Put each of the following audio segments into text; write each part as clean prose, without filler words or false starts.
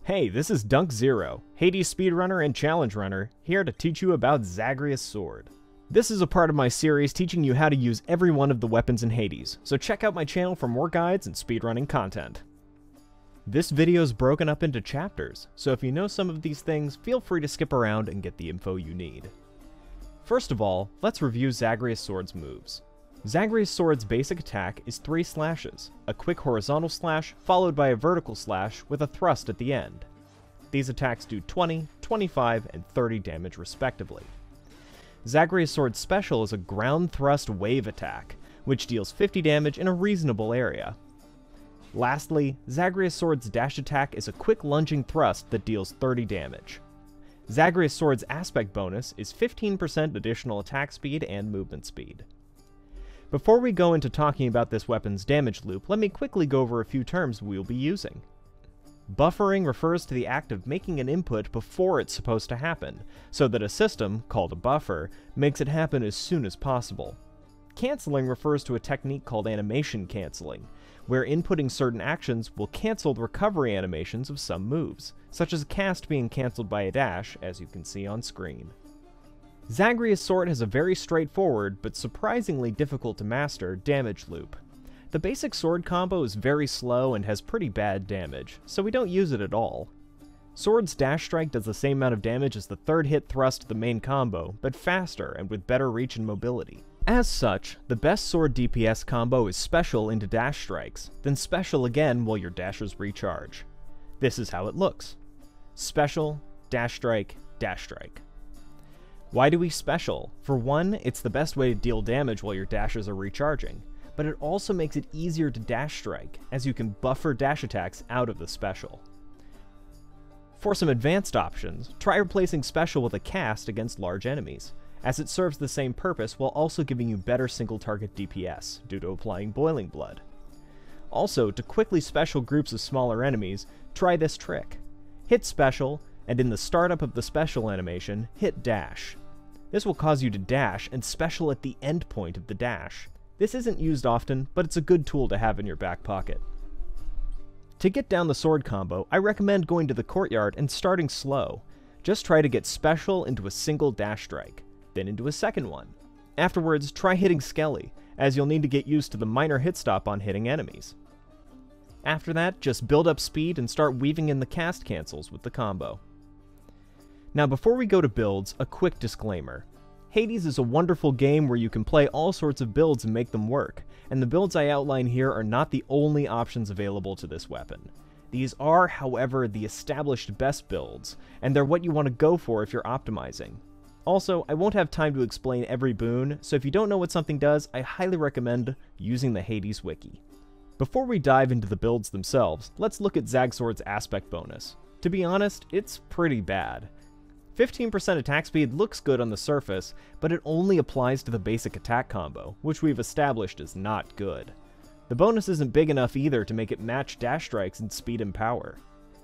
Hey, this is Dunk Zero, Hades speedrunner and challenge runner, here to teach you about Zagreus' sword. This is a part of my series teaching you how to use every one of the weapons in Hades, so check out my channel for more guides and speedrunning content. This video is broken up into chapters, so if you know some of these things, feel free to skip around and get the info you need. First of all, let's review Zagreus' sword's moves. Zagreus' sword's basic attack is 3 slashes, a quick horizontal slash followed by a vertical slash with a thrust at the end. These attacks do 20, 25, and 30 damage respectively. Zagreus' sword's special is a ground thrust wave attack, which deals 50 damage in a reasonable area. Lastly, Zagreus' sword's dash attack is a quick lunging thrust that deals 30 damage. Zagreus' sword's aspect bonus is 15% additional attack speed and movement speed. Before we go into talking about this weapon's damage loop, let me quickly go over a few terms we'll be using. Buffering refers to the act of making an input before it's supposed to happen, so that a system, called a buffer, makes it happen as soon as possible. Canceling refers to a technique called animation canceling, where inputting certain actions will cancel the recovery animations of some moves, such as a cast being cancelled by a dash, as you can see on screen. Zagreus' sword has a very straightforward, but surprisingly difficult to master, damage loop. The basic sword combo is very slow and has pretty bad damage, so we don't use it at all. Sword's dash strike does the same amount of damage as the third hit thrust of the main combo, but faster and with better reach and mobility. As such, the best sword DPS combo is special into dash strikes, then special again while your dashes recharge. This is how it looks. Special, dash strike, dash strike. Why do we special? For one, it's the best way to deal damage while your dashes are recharging, but it also makes it easier to dash strike, as you can buffer dash attacks out of the special. For some advanced options, try replacing special with a cast against large enemies, as it serves the same purpose while also giving you better single target DPS, due to applying Boiling Blood. Also, to quickly special groups of smaller enemies, try this trick. Hit special, and in the startup of the special animation, hit dash. This will cause you to dash and special at the end point of the dash. This isn't used often, but it's a good tool to have in your back pocket. To get down the sword combo, I recommend going to the courtyard and starting slow. Just try to get special into a single dash strike, then into a second one. Afterwards, try hitting Skelly, as you'll need to get used to the minor hit stop on hitting enemies. After that, just build up speed and start weaving in the cast cancels with the combo. Now before we go to builds, a quick disclaimer. Hades is a wonderful game where you can play all sorts of builds and make them work, and the builds I outline here are not the only options available to this weapon. These are, however, the established best builds, and they're what you want to go for if you're optimizing. Also, I won't have time to explain every boon, so if you don't know what something does, I highly recommend using the Hades wiki. Before we dive into the builds themselves, let's look at Zagsword's aspect bonus. To be honest, it's pretty bad. 15% attack speed looks good on the surface, but it only applies to the basic attack combo, which we've established is not good. The bonus isn't big enough either to make it match dash strikes in speed and power.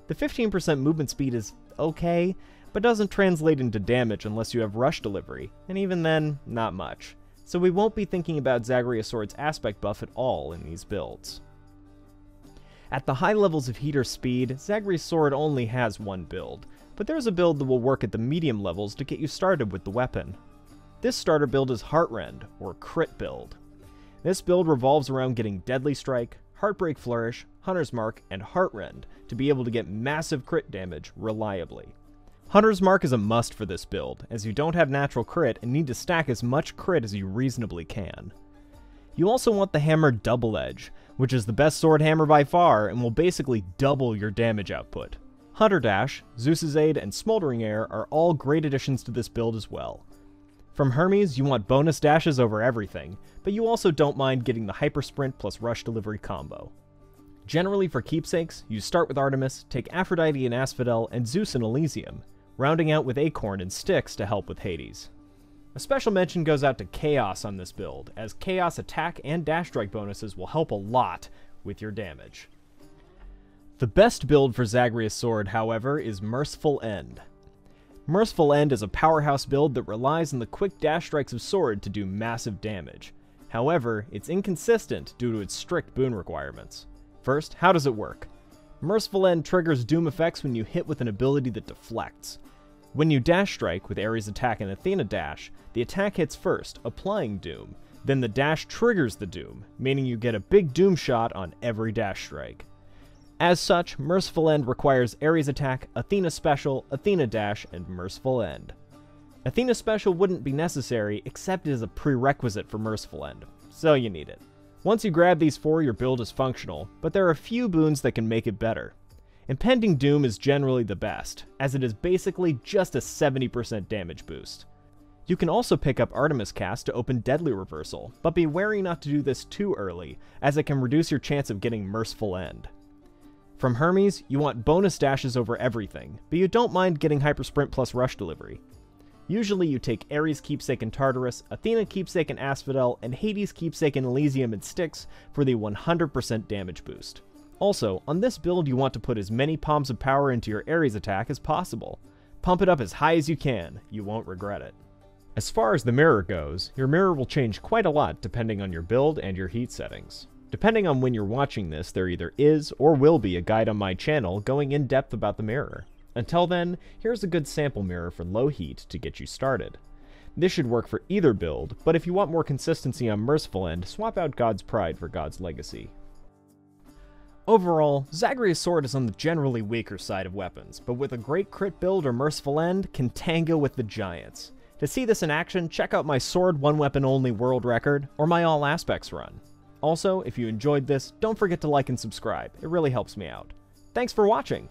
The 15% movement speed is okay, but doesn't translate into damage unless you have rush delivery, and even then, not much. So we won't be thinking about Zagreus' sword's aspect buff at all in these builds. At the high levels of heat or speed, Zagreus' sword only has one build, but there's a build that will work at the medium levels to get you started with the weapon. This starter build is Heartrend, or Crit build. This build revolves around getting Deadly Strike, Heartbreak Flourish, Hunter's Mark, and Heartrend to be able to get massive crit damage reliably. Hunter's Mark is a must for this build, as you don't have natural crit and need to stack as much crit as you reasonably can. You also want the hammer Double Edge, which is the best sword hammer by far and will basically double your damage output. Hunter Dash, Zeus's Aid, and Smoldering Air are all great additions to this build as well. From Hermes, you want bonus dashes over everything, but you also don't mind getting the Hyper Sprint plus Rush Delivery combo. Generally for keepsakes, you start with Artemis, take Aphrodite and Asphodel, and Zeus and Elysium, rounding out with Acorn and Styx to help with Hades. A special mention goes out to Chaos on this build, as Chaos attack and dash strike bonuses will help a lot with your damage. The best build for Zagreus' sword, however, is Merciful End. Merciful End is a powerhouse build that relies on the quick dash strikes of sword to do massive damage. However, it's inconsistent due to its strict boon requirements. First, how does it work? Merciful End triggers doom effects when you hit with an ability that deflects. When you dash strike with Ares attack and Athena dash, the attack hits first, applying doom. Then the dash triggers the doom, meaning you get a big doom shot on every dash strike. As such, Merciful End requires Ares attack, Athena special, Athena dash, and Merciful End. Athena special wouldn't be necessary except as a prerequisite for Merciful End, so you need it. Once you grab these 4, your build is functional, but there are a few boons that can make it better. Impending Doom is generally the best, as it is basically just a 70% damage boost. You can also pick up Artemis Cast to open Deadly Reversal, but be wary not to do this too early, as it can reduce your chance of getting Merciful End. From Hermes, you want bonus dashes over everything, but you don't mind getting Hyper Sprint plus Rush Delivery. Usually you take Ares Keepsake in Tartarus, Athena Keepsake in Asphodel, and Hades Keepsake in Elysium and Styx for the 100% damage boost. Also, on this build you want to put as many Palms of Power into your Ares attack as possible. Pump it up as high as you can, you won't regret it. As far as the mirror goes, your mirror will change quite a lot depending on your build and your heat settings. Depending on when you're watching this, there either is or will be a guide on my channel going in depth about the mirror. Until then, here's a good sample mirror for low heat to get you started. This should work for either build, but if you want more consistency on Merciful End, swap out God's Pride for God's Legacy. Overall, Zagreus' sword is on the generally weaker side of weapons, but with a great crit build or Merciful End, can tango with the giants. To see this in action, check out my sword one weapon only world record, or my all aspects run. Also, if you enjoyed this, don't forget to like and subscribe, it really helps me out. Thanks for watching!